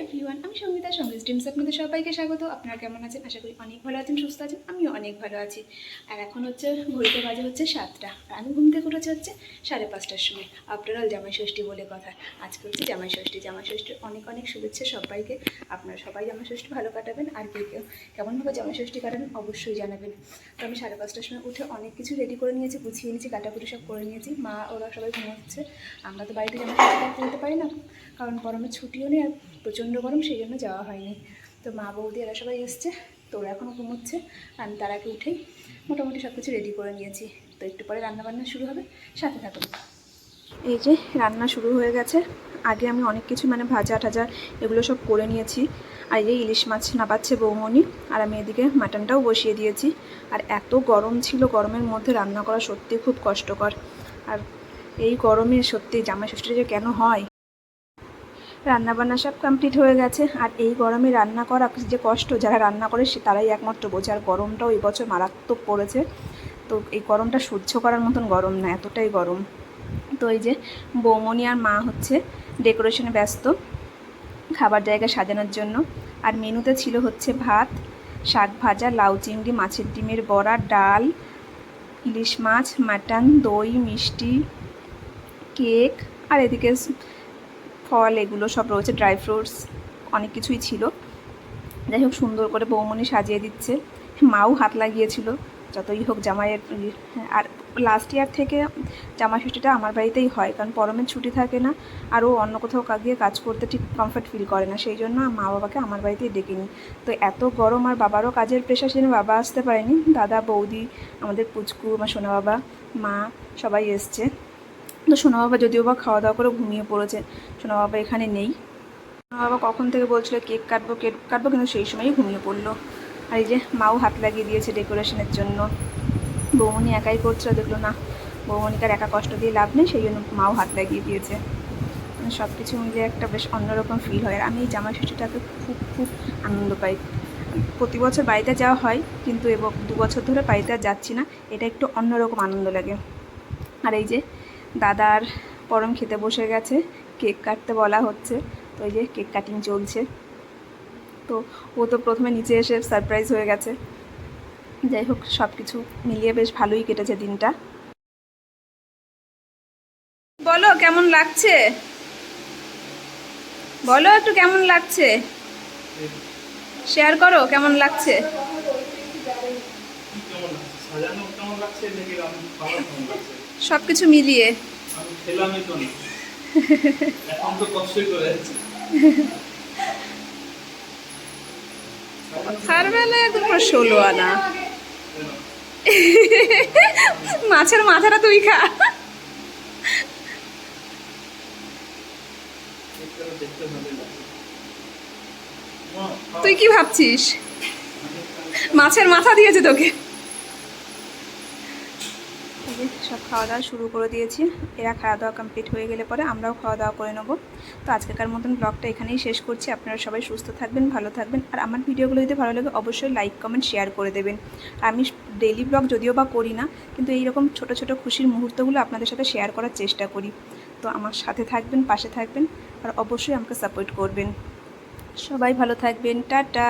Everyone, আমি সঙ্গীতা সঙ্গীত dreams আপনাদের সবাইকে স্বাগত। আপনারা কেমন আছেন? আশা করি অনেক ভালো আছেন, সুস্থ আছেন। আমিও অনেক ভালো আছি। আর এখন হচ্ছে ঘড়িতে বাজে হচ্ছে 7টা, আর আমি ঘুম থেকে উঠেছি হচ্ছে 5:30টার সময়। আফটার অল জামাই ষষ্ঠী বলে কথা। আজকে হচ্ছে জামাই ষষ্ঠী। জামাই ষষ্ঠীর অনেক অনেক শুভেচ্ছা সবাইকে। আপনারা সবাই জামাই ষষ্ঠী ভালো কাটাবেন, আর কেমনভাবে জামাই ষষ্ঠী কাটাবেন অবশ্যই জানাবেন। তো আমি 5:30টার সময় উঠে অনেক কিছু রেডি করে নিয়েছি, গুছিয়ে নিয়েছি, কাটাকুটি সব করে নিয়েছি। মা ওরা সবাই ঘুমোচ্ছে। আমরা তো বাড়িতে জামাই ষষ্ঠী করতে পারি না, কারণ গরমের ছুটিও নেই আর প্রচণ্ড গরম, সেই জন্য যাওয়া হয়নি। তো মা বৌদি এরা সবাই এসছে, তো ওরা এখনও ঘুমোচ্ছে। আমি তার আগে উঠেই মোটামুটি সব কিছু রেডি করে নিয়েছি। তো একটু পরে রান্নাবান্না শুরু হবে, সাথে থাকুন। এই যে রান্না শুরু হয়ে গেছে। আগে আমি অনেক কিছু ভাজা টাজা এগুলো সব করে নিয়েছি। আর এই ইলিশ মাছ নাবাচ্ছে বৌমনি, আর আমি এদিকে মাটনটাও বসিয়ে দিয়েছি। আর এত গরম ছিল, গরমের মধ্যে রান্না করা সত্যি খুব কষ্টকর। আর এই গরমে সত্যি জামাই ষষ্ঠী যে কেন হয়। রান্নাবান্না সব কমপ্লিট হয়ে গেছে। আর এই গরমে রান্না করা যে কষ্ট, যারা রান্না করে সে তারাই একমাত্র বোঝে। আর গরমটাও এই বছর মারাত্মক পড়েছে। তো এই গরমটা সহ্য করার মতন গরম না, এতটাই গরম। তো এই যে বৌমনি আর মা হচ্ছে ডেকোরেশনে ব্যস্ত, খাবার জায়গা সাজানোর জন্য। আর মেনুতে ছিল হচ্ছে ভাত, শাক ভাজা, লাউ চিংড়ি, মাছের ডিমের বড়া, ডাল, ইলিশ মাছ, মাটন, দই, মিষ্টি, কেক, আর এদিকে ফল এগুলো সব রয়েছে, ড্রাই ফ্রুটস, অনেক কিছুই ছিল। যাই হোক, সুন্দর করে বৌমনি সাজিয়ে দিচ্ছে। মাও হাত লাগিয়েছিল, যতই হোক জামাইয়ের। আর লাস্ট ইয়ার থেকে জামাই ষষ্ঠীটা আমার বাড়িতেই হয়, কারণ পরমের ছুটি থাকে না, আরও অন্য কোথাও গিয়ে কাজ করতে ঠিক কমফর্ট ফিল করে না, সেই জন্য মা বাবাকে আমার বাড়িতেই ডেকে নিই। তো এত গরম, আর বাবারও কাজের প্রেশার, সেজন্য বাবা আসতে পারেনি। দাদা, বৌদি, আমাদের পুচকু, আমার সোনা বাবা, মা সবাই এসছে। তো সোনা বাবা যদিও বা খাওয়া দাওয়া করে ঘুমিয়ে পড়েছে, সোনা বাবা এখানে নেই। সোনা বাবা কখন থেকে বলছিল কেক কাটবো, কিন্তু সেই সময়ই ঘুমিয়ে পড়লো। আর এই যে মাও হাত লাগিয়ে দিয়েছে ডেকোরেশনের জন্য। বৌমনি একাই করছিল, দেখলো না বৌমনিকে আর একা কষ্ট দিয়ে লাভ নেই, সেই জন্য মাও হাত লাগিয়ে দিয়েছে। সব কিছু মিলে একটা বেশ অন্যরকম ফিল হয়। আর আমি এই জামাই ষষ্ঠীটাকে খুব খুব আনন্দ পাই। প্রতি বছর বাড়িতে যাওয়া হয়, কিন্তু 2 বছর ধরে বাড়িতে আর যাচ্ছি না, এটা একটু অন্যরকম আনন্দ লাগে। আর এই যে দাদার পরম খেতে বসে গেছে, কেক কাটতে বলা হচ্ছে। তো এই যে কেক কাটিং চলছে। তো ও তো প্রথমে নিচে এসে সারপ্রাইজ হয়ে গেছে। যাই হোক, সব কিছু মিলিয়ে বেশ ভালোই কেটেছে দিনটা। বলো কেমন লাগছে, বলো একটু কেমন লাগছে, শেয়ার করো কেমন লাগছে। সব কিছু মিলিয়ে কথার বেলায় একদম 16 আনা। মাছের মাথাটা তুই খা। তুই কি ভাবছিস? মাছের মাথা দিয়েছে তোকে। সব খাওয়া দাওয়া শুরু করে দিয়েছি। এরা খাওয়া দাওয়া কমপ্লিট হয়ে গেলে পরে আমরাও খাওয়া দাওয়া করে নেবো। তো আজকেকার মতন ব্লগটা এখানেই শেষ করছি। আপনারা সবাই সুস্থ থাকবেন, ভালো থাকবেন। আর আমার ভিডিওগুলো যদি ভালো লাগে অবশ্যই লাইক, কমেন্ট, শেয়ার করে দেবেন। আমি ডেইলি ব্লগ যদিও বা করি না, কিন্তু এইরকম ছোট ছোট খুশির মুহূর্তগুলো আপনাদের সাথে শেয়ার করার চেষ্টা করি। তো আমার সাথে থাকবেন, পাশে থাকবেন, আর অবশ্যই আমাকে সাপোর্ট করবেন। সবাই ভালো থাকবেন, টাটা।